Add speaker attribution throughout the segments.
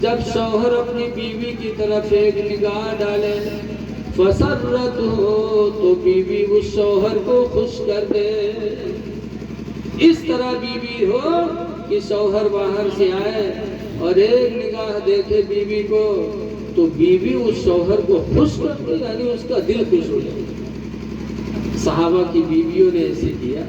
Speaker 1: جب شوہر اپنی بیوی کی طرف ایک نگاہ ڈالے فسرت ہو تو بیوی اس شوہر کو خوش کر دے. اس طرح بیوی ہو کہ شوہر باہر سے آئے اور ایک نگاہ دیکھے بیوی کو تو بیوی اس شوہر کو خوش کر دے، یعنی اس کا دل خوش ہو جائے. صحابہ کی بیویوں نے ایسے کیا.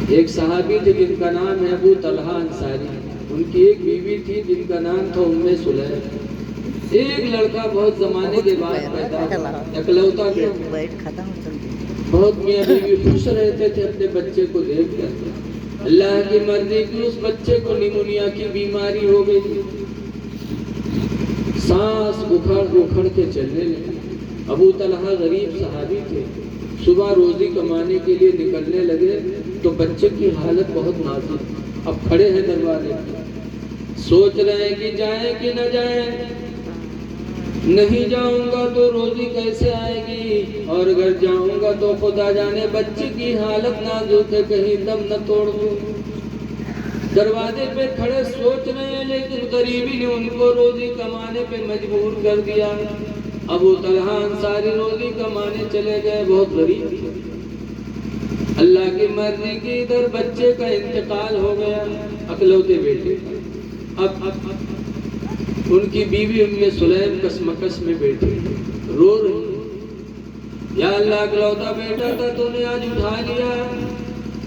Speaker 1: ایک صحابی تھے جن کا نام ہے ابو طلحہ انصاری. ان کی ایک بیوی تھی جن کا نام تھا ام سلیم. ایک لڑکا بہت زمانے کے بعد پیدا ہوا، اکلوتا بیٹا. بہت میاں بیوی خوش رہتے تھے اپنے بچے کو دیکھ کر. اللہ کی مرضی کی اس بچے کو نیمونیا کی بیماری ہو گئی. سانس اکھڑ کے چلنے لگے. ابو طلحہ غریب صحابی تھے. صبح روزی کمانے کے لیے نکلنے لگے تو بچے کی حالت بہت نازک. اب کھڑے ہیں دروازے پر، سوچ رہے ہیں کہ جائیں کہ نہ جائیں. نہیں جاؤں گا تو روزی کیسے آئے گی، اور اگر جاؤں گا تو خدا جانے بچے کی حالت نازک ہے، کہیں دم نہ توڑ دوں. دروازے پہ کھڑے سوچ رہے ہیں، لیکن غریبی نے ان کو روزی کمانے پہ مجبور کر دیا. ابو طلحہ انصاری روزی کمانے چلے گئے. بہت غریب تھے. اللہ کی مرضی کی ادھر بچے کا انتقال ہو گیا، اکلوتے بیٹے. اب ان کی بیوی ام سلیم کشمکش میں بیٹھی رو رہی. یا اللہ، اکلوتا بیٹا تھا تو نے آج اٹھا لیا.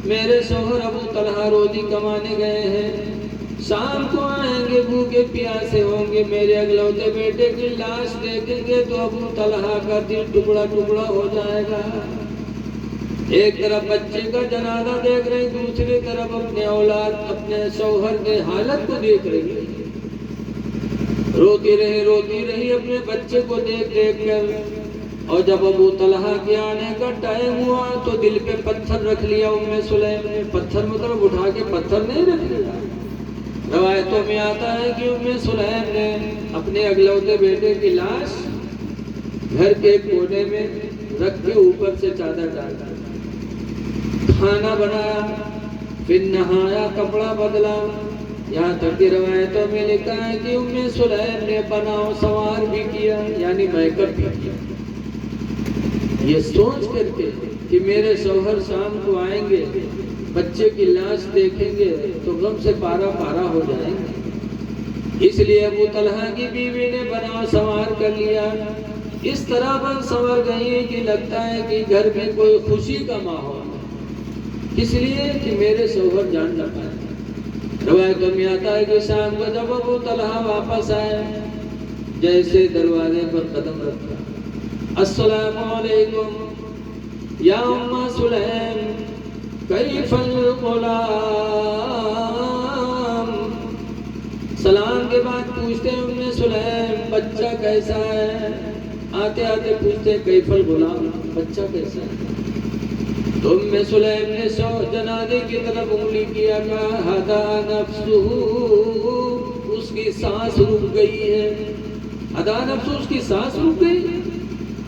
Speaker 1: میرے شوہر ابو طلحہ روزی کمانے گئے ہیں، شام کو آئیں گے، بھوکے پیاسے ہوں گے. میرے اکلوتے بیٹے کی لاش دیکھیں گے تو ابو طلحہ کا دل ٹکڑا ٹکڑا ہو جائے گا. ایک طرف بچے کا جنازہ دیکھ رہے، دوسری طرف اپنے اولاد، اپنے شوہر کے حالت کو دیکھ رہی. روتی رہی اپنے بچے کو دیکھ کر. اور جب ابو طلحہ کے آنے کا ٹائم ہوا تو دل پہ پتھر رکھ لیا ام سلیم نے. پتھر مطلب اٹھا کے پتھر نہیں رکھ لیا. روایتوں میں آتا ہے کہ ام سلیم نے اپنے اکلوتے بیٹے کی لاش گھر کے کونے میں رکھ کے اوپر سے چادر ڈالا، کھانا بنایا، پھر نہایا، کپڑا بدلا. یہاں تک کہ روایتوں میں لکھا ہے کہ ام سلیم نے بناؤ سوار بھی کیا، یعنی میک اپ بھی کیا. یہ سوچ کر کے کہ میرے شوہر شام کو آئیں گے، بچے کی لاش دیکھیں گے تو غم سے پارا پارا ہو جائیں گے. اس لیے ابو طلحہ کی بیوی نے بناؤ سوار کر لیا. اس طرح بن سنور گئی کہ لگتا ہے کہ گھر میں کوئی خوشی کا ماحول ہے، اس لیے کہ میرے شوہر جان نہ پائے. روایتوں میں آتا ہے کہ شام کو جب ابو طلحہ واپس آئے، جیسے دروازے پر قدم رکھا، السلام علیکم یا ام سلیم کیف الغلام. سلام کے بعد پوچھتے ہیں ام سلیم بچہ کیسا ہے. آتے آتے پوچھتے ہیں کیف الغلام، بچہ کیسا ہے. تو ام سلیم نے جنازے کی طرف انگلی کیا، کہا ہدا نفسہ، اس کی سانس رک گئی ہے. ہدا نفسہ، اس کی سانس رک گئی.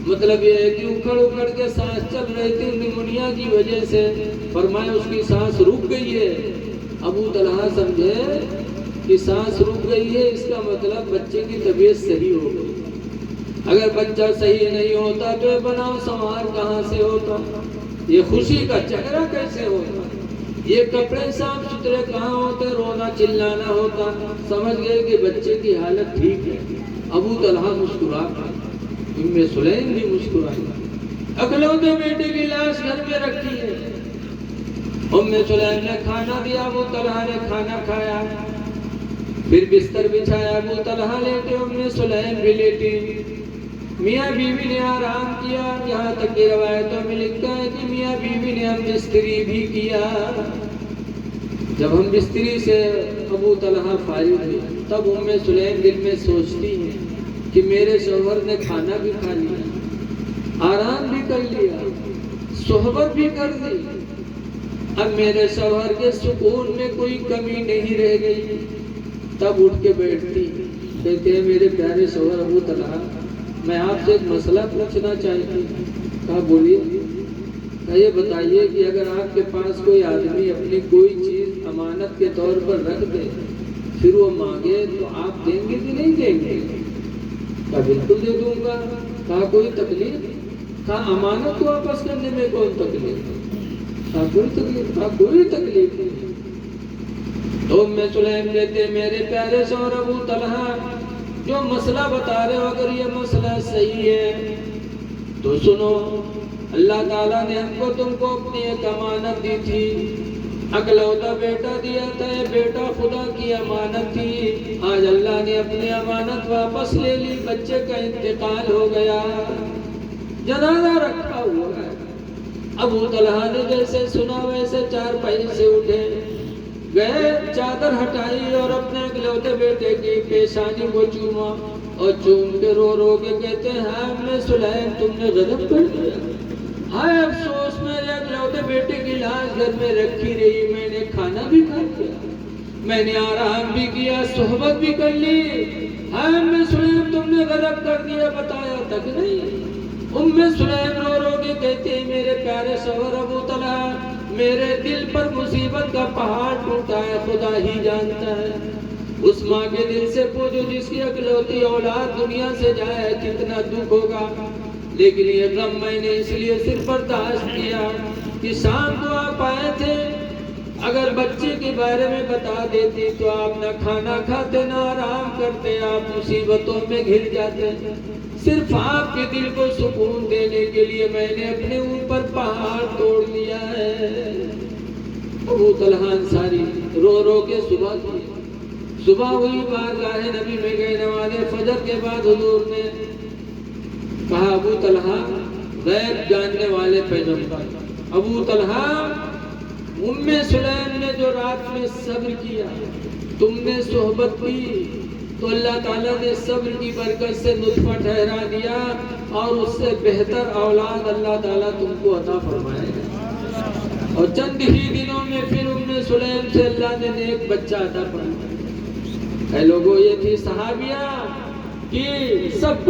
Speaker 1: مطلب یہ ہے کہ اکھڑ کے سانس چل رہی تھی نیمونیا کی وجہ سے. فرمایا اس کی سانس رک گئی ہے. ابو طلحہ سمجھے کہ سانس رک گئی ہے، اس کا مطلب بچے کی طبیعت صحیح ہو گئی. اگر بچہ صحیح نہیں ہوتا تو یہ بناؤ سنوار کہاں سے ہوتا، یہ خوشی کا چہرہ کیسے ہوتا، یہ کپڑے صاف ستھرے کہاں ہوتے، رونا چلانا ہوتا. سمجھ گئے کہ بچے کی حالت ٹھیک ہے. ابو طلحہ مسکرا پڑا، ام سلیم بھی مسکرائی. اکلوتے بیٹے کی لاش گھر میں رکھی ہے. ام سلیم نے کھانا دیا، ابو طلحہ نے کھانا کھایا، پھر بستر بچھایا. ابو طلحہ لیٹے، ام سلیم بھی لیٹی. میاں بیوی نے آرام کیا. یہاں تک کہ روایتوں میں لکھا ہے کہ میاں بیوی نے ہم بستری بھی کیا. جب ہم بستری سے ابو طلحہ فارغ ہوئے تب ام سلیم دل میں سوچتی ہیں کہ میرے شوہر نے کھانا بھی کھا لیا، آرام بھی کر لیا، صحبت بھی کر دی، اب میرے شوہر کے سکون میں کوئی کمی نہیں رہ گئی. تب اٹھ کے بیٹھتی، کہتے ہیں میرے پیارے شوہر ابو طلحہ، میں آپ سے ایک مسئلہ پوچھنا چاہتی ہوں. کہا بولیے. کہا یہ بتائیے کہ اگر آپ کے پاس کوئی آدمی اپنی کوئی چیز امانت کے طور پر رکھ دے، پھر وہ مانگے تو آپ دیں گے کہ نہیں دیں گے؟ کہا بالکل دے دوں گا۔ کہا کوئی تکلیف؟ کہا امانت کو واپس کرنے میں کون تکلیف؟ کہا کوئی تکلیف؟ کہا کوئی تکلیف نہیں۔ تو ام سلیم کہتے میرے پیارے شوہر ابو طلحہ جو مسئلہ بتا رہے ہو اگر یہ مسئلہ صحیح ہے تو سنو، اللہ تعالیٰ نے ہم کو تم کو اپنی ایک امانت دی تھی، اکلوتا بیٹا دیا تھا، یہ بیٹا خدا کی امانت تھی، آج اللہ نے اپنی امانت واپس لے لی، بچے کا انتقال ہو گیا، جنازہ رکھا ہوا ہے۔ ابو طلحہ نے جیسے سنا ویسے چارپائی سے اٹھے، گئے، چادر ہٹائی اور اپنے اکلوتے بیٹے کی پیشانی کو چوما اور چوم کے رو رو کے کہتے ہیں ہائے ام سلیم تم نے غضب کر دیا، ہائے افسوس میرے اکلوتے بیٹے کی لاش گھر میں رکھی رہی، میں نے کھانا بھی کھا لیا، میں نے آرام بھی کیا، صحبت بھی کر لی، ہائے ام سلیم تم نے غضب کر دیا، بتایا تک نہیں۔ ام سلیم رو رو کے کہتے ہیں میرے پیارے شوہر ابو طلحہ میرے دل پر مصیبت کا پہاڑ ٹوٹا ہے، خدا ہی جانتا ہے، اس ماں کے دل سے پوچھو جس کی اکلوتی اولاد دنیا سے جائے کتنا دکھ ہوگا، لیکن یہ غم میں نے اس لیے صرف برداشت کیا کہ شام کو آپ آئے تھے، اگر بچے کے بارے میں بتا دیتی تو آپ نہ کھانا کھاتے نہ آرام کرتے، آپ مصیبتوں میں گھر جاتے، صرف آپ کے دل کو سکون دینے کے لیے میں نے اپنے اوپر پہاڑ توڑ لیا ہے۔ ابو طلحہ انصاری رو رو کے صبح کی، صبح ہوئی بارگاہ نبی میں گئے، نماز فجر کے بعد حضور نے کہا ابو طلحہ غیب جاننے والے پیغمبر ابو طلحہ ام سلیم نے جو رات میں صبر کیا، تم نے صحبت کی تو اللہ تعالیٰ نے صبر کی برکت سے نطفہ ٹھہرا دیا اور اس سے بہتر اولاد اللہ تعالیٰ تم کو عطا فرمائے گا، اور چند ہی دنوں میں پھر ام سلیم سے اللہ نے نیک بچہ عطا فرمایا۔ اے لوگوں یہ تھی صحابیہ کہ سب